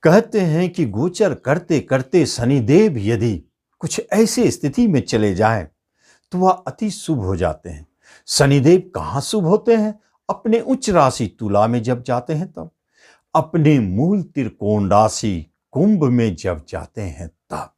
कहते हैं कि गोचर करते करते शनिदेव यदि कुछ ऐसी स्थिति में चले जाएं तो वह अति शुभ हो जाते हैं। शनिदेव कहाँ शुभ होते हैं? अपने उच्च राशि तुला में जब जाते हैं तब, अपने मूल त्रिकोण राशि कुंभ में जब जाते हैं तब,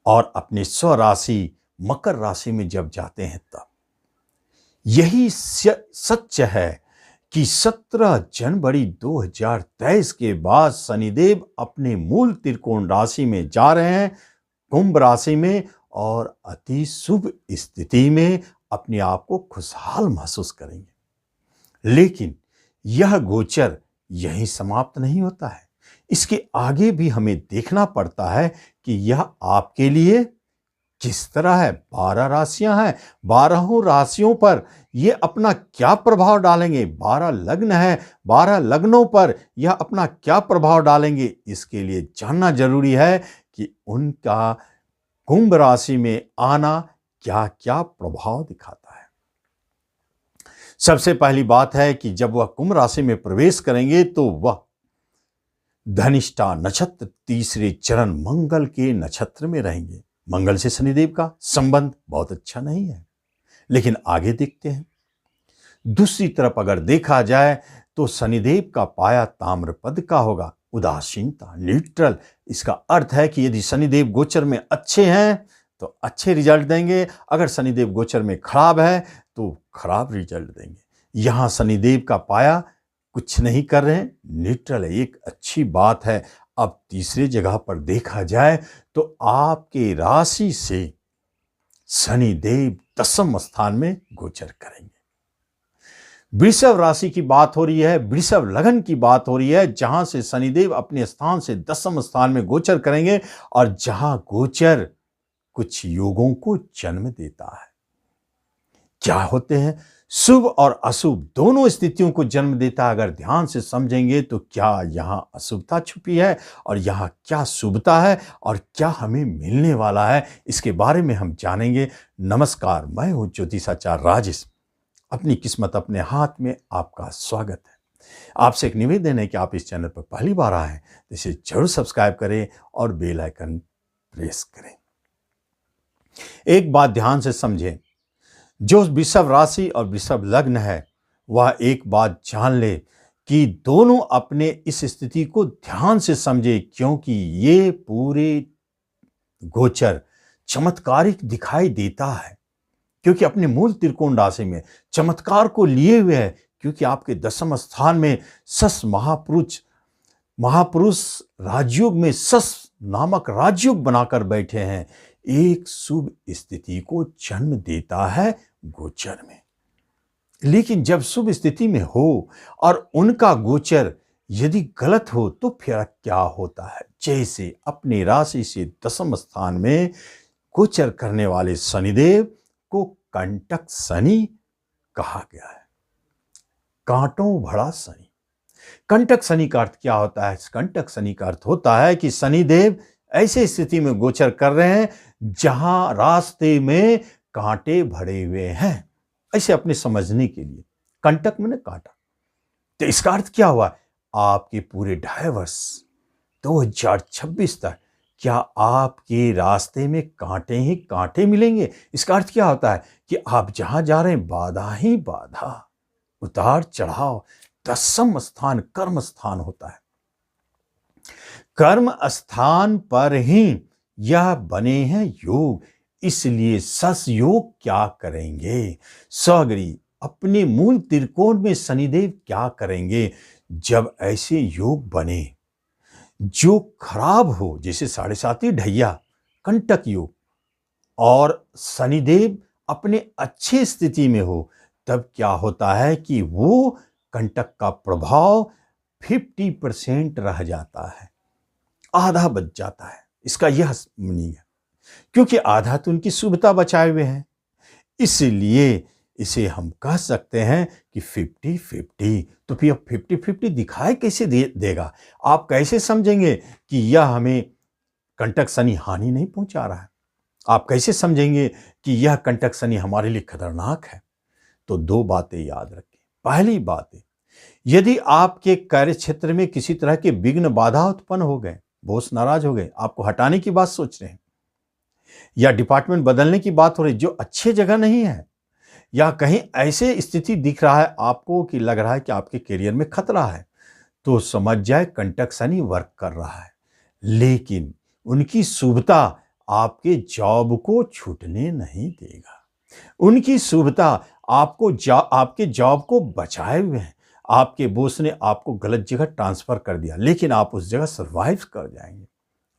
और अपने स्वराशि मकर राशि में जब जाते हैं तब। यही सत्य है कि 17 जनवरी 2023 के बाद शनिदेव अपने मूल त्रिकोण राशि में जा रहे हैं, कुंभ राशि में, और अति शुभ स्थिति में अपने आप को खुशहाल महसूस करेंगे। लेकिन यह गोचर यहीं समाप्त नहीं होता है। इसके आगे भी हमें देखना पड़ता है कि यह आपके लिए किस तरह है। 12 राशियां हैं, 12 राशियों पर ये अपना क्या प्रभाव डालेंगे। 12 लग्न है, 12 लग्नों पर यह अपना क्या प्रभाव डालेंगे, इसके लिए जानना जरूरी है कि उनका कुंभ राशि में आना क्या क्या प्रभाव दिखाता है। सबसे पहली बात है कि जब वह कुंभ राशि में प्रवेश करेंगे तो वह धनिष्ठा नक्षत्र तीसरे चरण मंगल के नक्षत्र में रहेंगे। मंगल से शनिदेव का संबंध बहुत अच्छा नहीं है, लेकिन आगे देखते हैं। दूसरी तरफ अगर देखा जाए तो शनिदेव का पाया ताम्रपद का होगा, उदासीनता, न्यूट्रल। इसका अर्थ है कि यदि शनिदेव गोचर में अच्छे हैं तो अच्छे रिजल्ट देंगे, अगर शनिदेव गोचर में खराब है तो खराब रिजल्ट देंगे। यहां शनिदेव का पाया कुछ नहीं कर रहे हैं, न्यूट्रल है, एक अच्छी बात है। अब तीसरे जगह पर देखा जाए तो आपके राशि से शनिदेव 10वें स्थान में गोचर करेंगे। वृषभ राशि की बात हो रही है, वृषभ लगन की बात हो रही है, जहां से शनिदेव अपने स्थान से 10वें स्थान में गोचर करेंगे, और जहां गोचर कुछ योगों को जन्म देता है। क्या होते हैं? शुभ और अशुभ दोनों स्थितियों को जन्म देता है। अगर ध्यान से समझेंगे तो क्या यहां अशुभता छुपी है और यहां क्या शुभता है, और क्या हमें मिलने वाला है, इसके बारे में हम जानेंगे। नमस्कार, मैं हूं ज्योतिषाचार्य राजेश। अपनी किस्मत अपने हाथ में आपका स्वागत है। आपसे एक निवेदन है कि आप इस चैनल पर पहली बार आए हैं तो इसे जरूर सब्सक्राइब करें और बेल आइकन प्रेस करें। एक बात ध्यान से समझें, जो वृषभ राशि और वृषभ लग्न है वह एक बात जान ले कि दोनों अपने इस स्थिति को ध्यान से समझे, क्योंकि ये पूरे गोचर चमत्कारिक दिखाई देता है, क्योंकि अपने मूल त्रिकोण राशि में चमत्कार को लिए हुए है, क्योंकि आपके 10वें स्थान में सस महापुरुष राजयोग में सस नामक राजयोग बनाकर बैठे हैं। एक शुभ स्थिति को जन्म देता है गोचर में। लेकिन जब शुभ स्थिति में हो और उनका गोचर यदि गलत हो तो फिर क्या होता है? जैसे अपनी राशि से 10वें स्थान में गोचर करने वाले शनिदेव को कंटक शनि कहा गया है, कांटों भरा शनि। कंटक शनि का अर्थ क्या होता है? कंटक शनि का अर्थ होता है कि शनिदेव ऐसे स्थिति में गोचर कर रहे हैं जहां रास्ते में कांटे भरे हुए हैं। ऐसे अपने समझने के लिए कंटक में कांटा, तो इसका अर्थ क्या हुआ? आपके पूरे 2.5 वर्ष 2026 तक क्या आपके रास्ते में कांटे ही कांटे मिलेंगे। इसका अर्थ क्या होता है कि आप जहां जा रहे हैं बाधा ही बाधा, उतार चढ़ाव। 10वें स्थान कर्म स्थान होता है, कर्म स्थान पर ही यह बने हैं योग। इसलिए सस योग क्या करेंगे? स्वगृह अपने मूल त्रिकोण में शनिदेव क्या करेंगे जब ऐसे योग बने जो खराब हो, जैसे 7.5 ढैया कंटक योग, और शनिदेव अपने अच्छे स्थिति में हो, तब क्या होता है कि वो कंटक का प्रभाव 50% रह जाता है, आधा बच जाता है। इसका यह मीनिंग है, क्योंकि आधा तो उनकी शुभता बचाए हुए हैं। इसलिए इसे हम कह सकते हैं कि 50-50। तो फिर 50-50 दिखाई कैसे देगा? आप कैसे समझेंगे कि यह हमें कंटक शनि हानि नहीं पहुंचा रहा है? आप कैसे समझेंगे कि यह कंटक शनि हमारे लिए खतरनाक है? तो 2 बातें याद रखें। पहली बात है यदि आपके कार्य क्षेत्र में किसी तरह के विघ्न बाधा उत्पन्न हो गए, बॉस नाराज हो गए, आपको हटाने की बात सोच रहे हैं, या डिपार्टमेंट बदलने की बात हो रही जो अच्छी जगह नहीं है, या कहीं ऐसे स्थिति दिख रहा है आपको कि लग रहा है कि आपके करियर में खतरा है, तो समझ जाए कंटक शनि वर्क कर रहा है। लेकिन उनकी शुभता आपके जॉब को छूटने नहीं देगा। उनकी शुभता आपके जॉब को बचाए हुए है। आपके बॉस ने आपको गलत जगह ट्रांसफर कर दिया, लेकिन आप उस जगह सर्वाइव कर जाएंगे,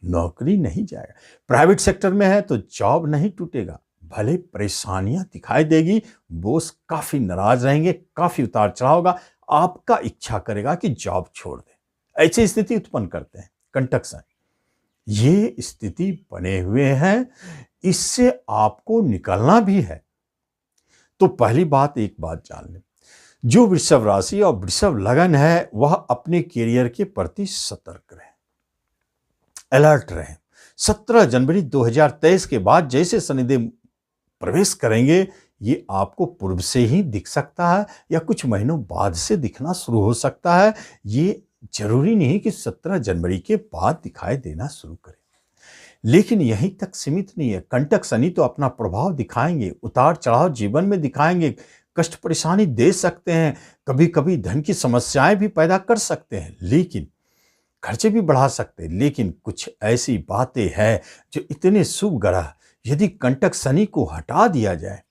नौकरी नहीं जाएगा। प्राइवेट सेक्टर में है तो जॉब नहीं टूटेगा, भले परेशानियां दिखाई देगी, बॉस काफी नाराज रहेंगे, काफी उतार चढ़ाव होगा, आपका इच्छा करेगा कि जॉब छोड़ दे। ऐसी स्थिति उत्पन्न करते हैं कंटक शनि। ये स्थिति बने हुए हैं, इससे आपको निकलना भी है। तो पहली बात, एक बात जान लें, जो वृषभ राशि और वृषभ लगन है वह अपने करियर के प्रति सतर्क रहे, अलर्ट रहे। 17 जनवरी 2023 के बाद जैसे शनिदेव प्रवेश करेंगे, ये आपको पूर्व से ही दिख सकता है या कुछ महीनों बाद से दिखना शुरू हो सकता है। ये जरूरी नहीं कि 17 जनवरी के बाद दिखाई देना शुरू करे। लेकिन यहीं तक सीमित नहीं है। कंटक शनि तो अपना प्रभाव दिखाएंगे, उतार चढ़ाव जीवन में दिखाएंगे, कष्ट परेशानी दे सकते हैं, कभी कभी धन की समस्याएं भी पैदा कर सकते हैं, लेकिन खर्चे भी बढ़ा सकते हैं। लेकिन कुछ ऐसी बातें हैं जो इतने शुभ ग्रह यदि कंटक शनि को हटा दिया जाए,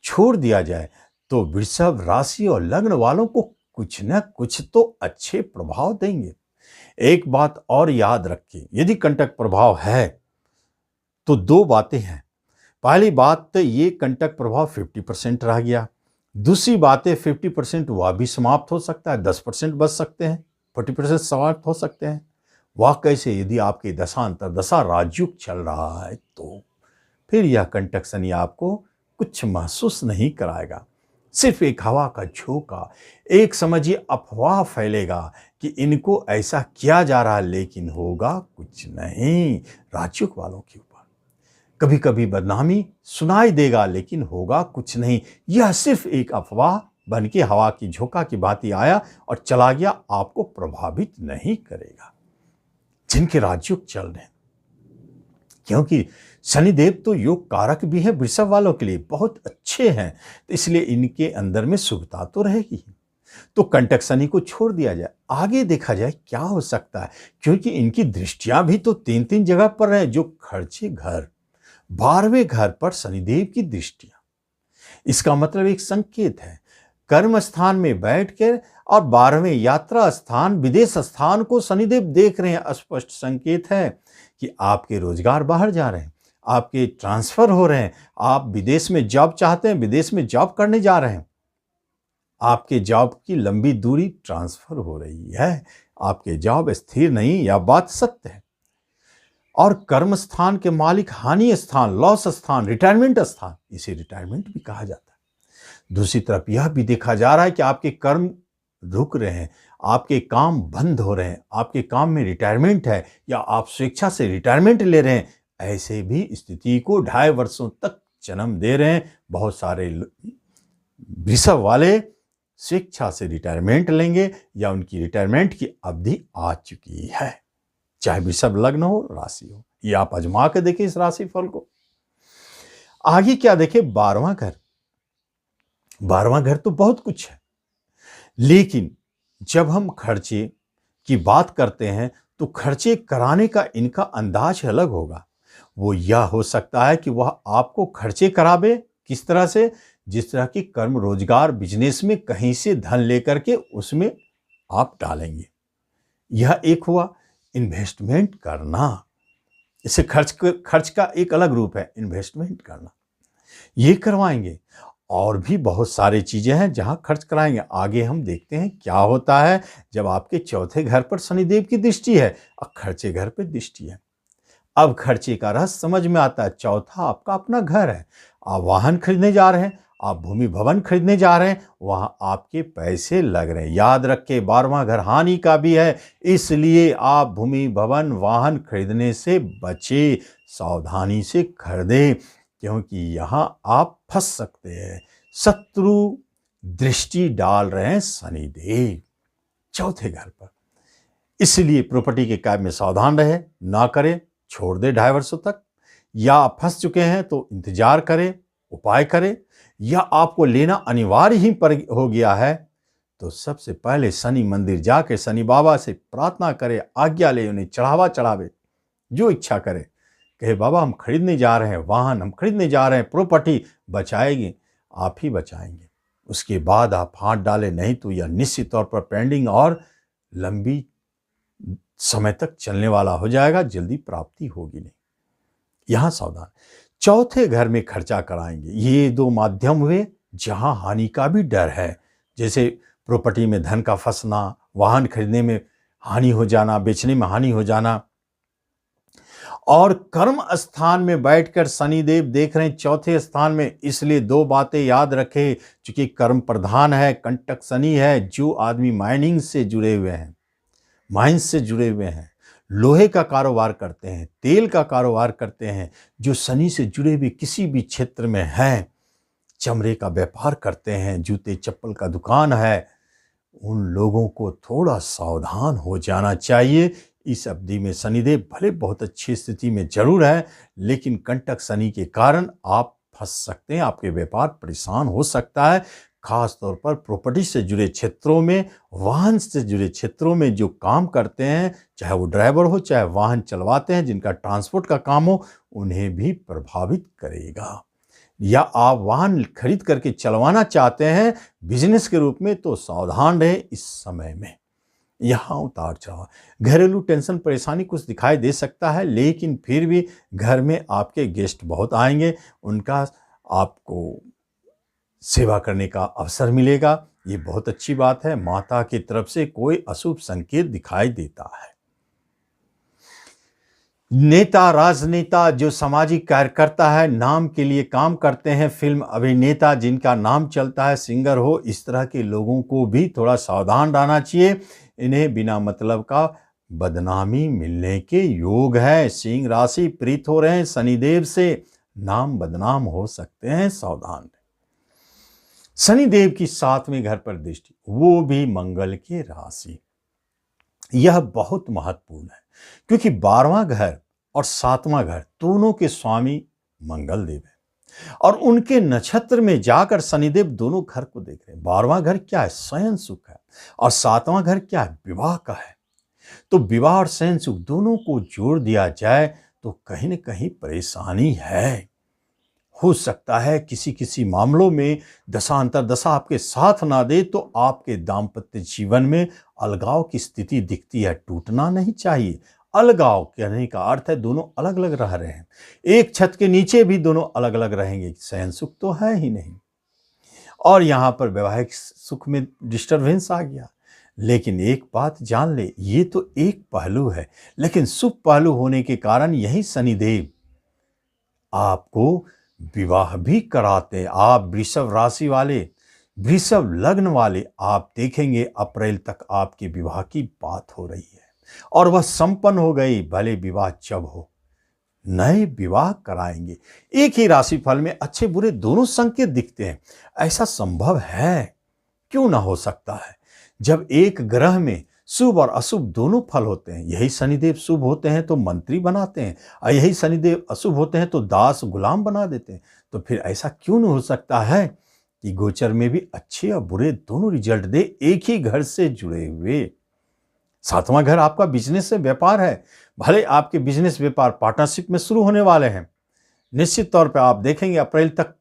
छोड़ दिया जाए, तो वृषभ राशि और लग्न वालों को कुछ न कुछ तो अच्छे प्रभाव देंगे। एक बात और याद रखिए, यदि कंटक प्रभाव है तो दो बातें हैं। पहली बात तो ये कंटक प्रभाव 50% रह गया। दूसरी बात है 50% वह भी समाप्त हो सकता है, 10% बच सकते हैं, 40% समाप्त हो सकते हैं। वह कैसे? यदि आपकी दशांतर दशा राजयुग चल रहा है तो फिर यह कंटक शनि आपको कुछ महसूस नहीं कराएगा। सिर्फ एक हवा का झोंका, एक समझिए अफवाह फैलेगा कि इनको ऐसा किया जा रहा है, लेकिन होगा कुछ नहीं। राजयुग वालों के ऊपर कभी कभी बदनामी सुनाई देगा, लेकिन होगा कुछ नहीं। यह सिर्फ एक अफवाह बन के हवा की झोंका की भांति आया और चला गया, आपको प्रभावित नहीं करेगा। जिनके राजयोग चल रहे हैं, क्योंकि शनिदेव तो योग कारक भी है, वृषभ वालों के लिए बहुत अच्छे हैं, तो इसलिए इनके अंदर में शुभता तो रहेगी। तो कंटक शनि को छोड़ दिया जाए, आगे देखा जाए क्या हो सकता है, क्योंकि इनकी दृष्टियां भी तो 3-3 जगह पर है। जो खर्चे घर, 12वें घर पर शनिदेव की दृष्टियां, इसका मतलब एक संकेत है। कर्म स्थान में बैठकर और 12वें यात्रा स्थान, विदेश स्थान को शनिदेव देख रहे हैं। स्पष्ट संकेत है कि आपके रोजगार बाहर जा रहे हैं, आपके ट्रांसफर हो रहे हैं, आप विदेश में जॉब चाहते हैं, विदेश में जॉब करने जा रहे हैं, आपके जॉब की लंबी दूरी ट्रांसफर हो रही है, आपके जॉब स्थिर नहीं, यह बात सत्य है। और कर्म स्थान के मालिक हानि स्थान, लॉस स्थान, रिटायरमेंट स्थान, इसे रिटायरमेंट भी कहा जाता है। दूसरी तरफ यह भी देखा जा रहा है कि आपके कर्म रुक रहे हैं, आपके काम बंद हो रहे हैं, आपके काम में रिटायरमेंट है, या आप स्वेच्छा से रिटायरमेंट ले रहे हैं। ऐसे भी स्थिति को 2.5 वर्षों तक जन्म दे रहे हैं। बहुत सारे वृषभ वाले स्वेच्छा से रिटायरमेंट लेंगे या उनकी रिटायरमेंट की अवधि आ चुकी है, चाहे वृषभ लग्न हो, राशि हो। ये आप आजमा के देखिए इस राशि फल को। आगे क्या देखे? 12वां घर। 12वां घर तो बहुत कुछ है, लेकिन जब हम खर्चे की बात करते हैं तो खर्चे कराने का इनका अंदाज अलग होगा। वो यह हो सकता है कि वह आपको खर्चे करावे, किस तरह से? जिस तरह की कर्म, रोजगार, बिजनेस में कहीं से धन लेकर के उसमें आप डालेंगे। यह एक हुआ। इन्वेस्टमेंट करना, इसे खर्च का एक अलग रूप है, इन्वेस्टमेंट करना, ये करवाएंगे। और भी बहुत सारी चीजें हैं जहां खर्च कराएंगे। आगे हम देखते हैं क्या होता है जब आपके चौथे घर पर शनिदेव की दृष्टि है और खर्चे घर पर दृष्टि है। अब खर्चे का रहस्य समझ में आता है। चौथा आपका अपना घर है, आप वाहन खरीदने जा रहे हैं, आप भूमि भवन खरीदने जा रहे हैं, वहां आपके पैसे लग रहे हैं। याद रखें 12वां घर हानि का भी है, इसलिए आप भूमि भवन वाहन खरीदने से बचे, सावधानी से खरीदें, क्योंकि यहां आप फंस सकते हैं। शत्रु दृष्टि डाल रहे हैं शनिदेव। चौथे घर पर। इसलिए प्रॉपर्टी के काम में सावधान रहे, ना करे, छोड़ दे 2.5 वर्षों तक, या आप फंस चुके हैं तो इंतजार करें, उपाय करें, या आपको लेना अनिवार्य ही हो गया है तो सबसे पहले शनि मंदिर जाके शनि बाबा से प्रार्थना करे, आज्ञा ले, उन्हें चढ़ावा चढ़ावे, जो इच्छा करे, कहे बाबा हम खरीदने जा रहे हैं वाहन, हम खरीदने जा रहे हैं प्रॉपर्टी, बचाएंगे, आप ही बचाएंगे। उसके बाद आप हाथ डालें, नहीं तो यह निश्चित तौर पर पेंडिंग और लंबी समय तक चलने वाला हो जाएगा, जल्दी प्राप्ति होगी नहीं। यहां सावधान। चौथे घर में खर्चा कराएंगे। ये 2 माध्यम हुए जहां हानि का भी डर है, जैसे प्रॉपर्टी में धन का फंसना, वाहन खरीदने में हानि हो जाना, बेचने में हानि हो जाना। और कर्म स्थान में बैठकर शनिदेव देख रहे हैं चौथे स्थान में, इसलिए 2 बातें याद रखें। चूंकि कर्म प्रधान है, कंटक शनि है, जो आदमी माइनिंग से जुड़े हुए हैं, माइंस से जुड़े हुए हैं, लोहे का कारोबार करते हैं, तेल का कारोबार करते हैं, जो शनि से जुड़े हुए किसी भी क्षेत्र में हैं, चमड़े का व्यापार करते हैं, जूते चप्पल का दुकान है, उन लोगों को थोड़ा सावधान हो जाना चाहिए। इस अवधि में शनिदेव भले बहुत अच्छी स्थिति में जरूर है, लेकिन कंटक शनि के कारण आप फंस सकते हैं, आपके व्यापार परेशान हो सकता है। खास तौर पर प्रॉपर्टी से जुड़े क्षेत्रों में, वाहन से जुड़े क्षेत्रों में जो काम करते हैं, चाहे वो ड्राइवर हो, चाहे वाहन चलवाते हैं, जिनका ट्रांसपोर्ट का काम हो, उन्हें भी प्रभावित करेगा। या आप वाहन खरीद करके चलवाना चाहते हैं बिजनेस के रूप में, तो सावधान रहें इस समय में। यहाँ उतार चढ़ाव, घरेलू टेंशन परेशानी कुछ दिखाई दे सकता है, लेकिन फिर भी घर में आपके गेस्ट बहुत आएंगे, उनका आपको सेवा करने का अवसर मिलेगा, ये बहुत अच्छी बात है। माता की तरफ से कोई अशुभ संकेत दिखाई देता है। नेता, राजनेता, जो सामाजिक कार्यकर्ता है, नाम के लिए काम करते हैं, फिल्म अभिनेता जिनका नाम चलता है, सिंगर हो, इस तरह के लोगों को भी थोड़ा सावधान रहना चाहिए। इन्हें बिना मतलब का बदनामी मिलने के योग है। सिंह राशि प्रीत हो रहे हैं शनिदेव से, नाम बदनाम हो सकते हैं, सावधान। शनिदेव की 7वें घर पर दृष्टि, वो भी मंगल की राशि, यह बहुत महत्वपूर्ण है, क्योंकि 12वां घर और 7वां घर दोनों के स्वामी मंगल देव है, और उनके नक्षत्र में जाकर शनिदेव दोनों घर को देख रहे हैं। 12वां घर क्या है? शयन सुख है, और 7वां घर क्या है? विवाह का है। तो विवाह और शयन सुख दोनों को जोड़ दिया जाए तो कहीं न कहीं परेशानी है। हो सकता है किसी किसी मामलों में दशा अंतरदशा आपके साथ ना दे, तो आपके दाम्पत्य जीवन में अलगाव की स्थिति दिखती है। टूटना नहीं चाहिए। अलगाव कहने का अर्थ है दोनों अलग अलग रह रहे हैं, एक छत के नीचे भी दोनों अलग अलग रहेंगे, शयन सुख तो है ही नहीं। और यहाँ पर वैवाहिक सुख में डिस्टर्बेंस आ गया। लेकिन एक बात जान ले, ये तो एक पहलू है, लेकिन शुभ पहलू होने के कारण यही शनिदेव आपको विवाह भी कराते। आप वृषभ राशि वाले, वृषभ लग्न वाले, आप देखेंगे अप्रैल तक आपके विवाह की बात हो रही है, और वह संपन्न हो गई। भले विवाह जब हो, नए विवाह कराएंगे। एक ही राशि फल में अच्छे बुरे दोनों संकेत दिखते हैं। ऐसा संभव है? क्यों ना हो सकता है, जब एक ग्रह में शुभ और अशुभ दोनों फल होते हैं। यही शनिदेव शुभ होते हैं तो मंत्री बनाते हैं, और यही शनिदेव अशुभ होते हैं तो दास गुलाम बना देते हैं। तो फिर ऐसा क्यों नहीं हो सकता है कि गोचर में भी अच्छे और बुरे दोनों रिजल्ट दे, एक ही घर से जुड़े हुए। 7वां घर आपका बिजनेस से व्यापार है। भले आपके बिजनेस व्यापार पार्टनरशिप में शुरू होने वाले हैं, निश्चित तौर पर आप देखेंगे अप्रैल तक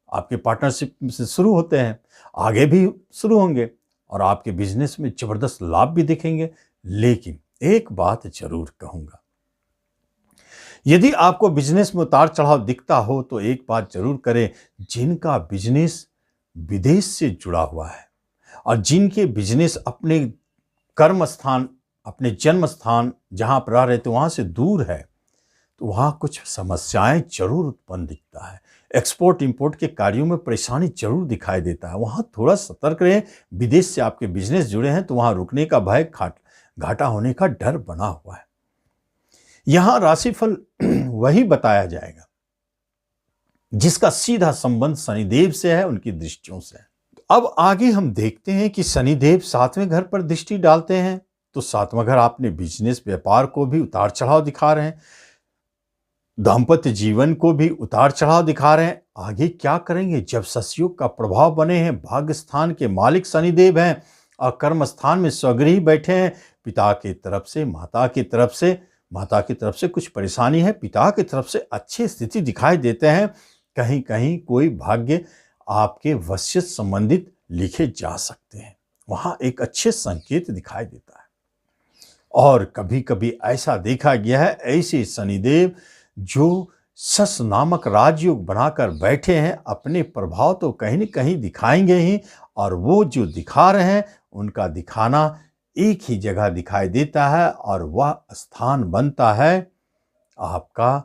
आपके पार्टनरशिप से शुरू होते हैं, आगे भी शुरू होंगे, और आपके बिजनेस में जबरदस्त लाभ भी दिखेंगे। लेकिन एक बात जरूर कहूंगा, यदि आपको बिजनेस में उतार चढ़ाव दिखता हो तो एक बात जरूर करें, जिनका बिजनेस विदेश से जुड़ा हुआ है और जिनके बिजनेस अपने कर्म स्थान, अपने जन्म स्थान जहां पर रह रहे थे वहां से दूर है, तो वहां कुछ समस्याएं जरूर उत्पन्न दिखता है। एक्सपोर्ट इंपोर्ट के कार्यों में परेशानी जरूर दिखाई देता है, वहां थोड़ा सतर्क रहें। विदेश से आपके बिजनेस जुड़े हैं तो वहां रुकने का भय, घाटा होने का डर बना हुआ है। यहां राशिफल वही बताया जाएगा जिसका सीधा संबंध शनिदेव से है, उनकी दृष्टियों से है। अब आगे हम देखते हैं कि शनिदेव 7वें घर पर दृष्टि डालते हैं, तो 7वां घर आपने बिजनेस व्यापार को भी उतार चढ़ाव दिखा रहे हैं, दाम्पत्य जीवन को भी उतार चढ़ाव दिखा रहे हैं। आगे क्या करेंगे जब ससयुग का प्रभाव बने हैं, भाग्य स्थान के मालिक शनिदेव हैं और कर्म स्थान में स्वगृही बैठे हैं। पिता की तरफ से, माता की तरफ से कुछ परेशानी है, पिता की तरफ से अच्छी स्थिति दिखाई देते हैं। कहीं कहीं कोई भाग्य आपके वश्य संबंधित लिखे जा सकते हैं, वहां एक अच्छे संकेत दिखाई देता है। और कभी कभी ऐसा देखा गया है, ऐसे शनिदेव जो सस नामक राजयोग बनाकर बैठे हैं, अपने प्रभाव तो कहीं न कहीं दिखाएंगे ही, और वो जो दिखा रहे हैं उनका दिखाना एक ही जगह दिखाई देता है, और वह स्थान बनता है आपका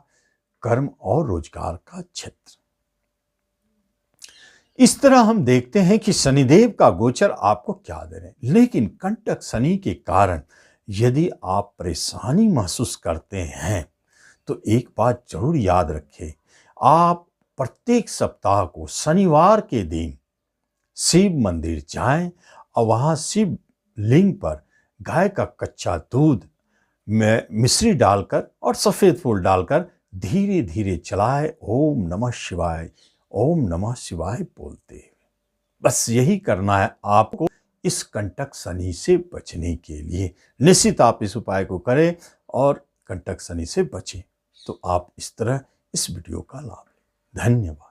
कर्म और रोजगार का क्षेत्र। इस तरह हम देखते हैं कि शनिदेव का गोचर आपको क्या दे रहे हैं। लेकिन कंटक शनि के कारण यदि आप परेशानी महसूस करते हैं तो एक बात जरूर याद रखें, आप प्रत्येक सप्ताह को शनिवार के दिन शिव मंदिर जाएं और वहां शिव लिंग पर गाय का कच्चा दूध में मिश्री डालकर और सफेद फूल डालकर धीरे धीरे चलाएं, ओम नमः शिवाय, ओम नमः शिवाय बोलते हुए। बस यही करना है आपको इस कंटक शनि से बचने के लिए। निश्चित आप इस उपाय को करें और कंटक शनि से बचें। तो आप इस तरह इस वीडियो का लाभ लें। धन्यवाद।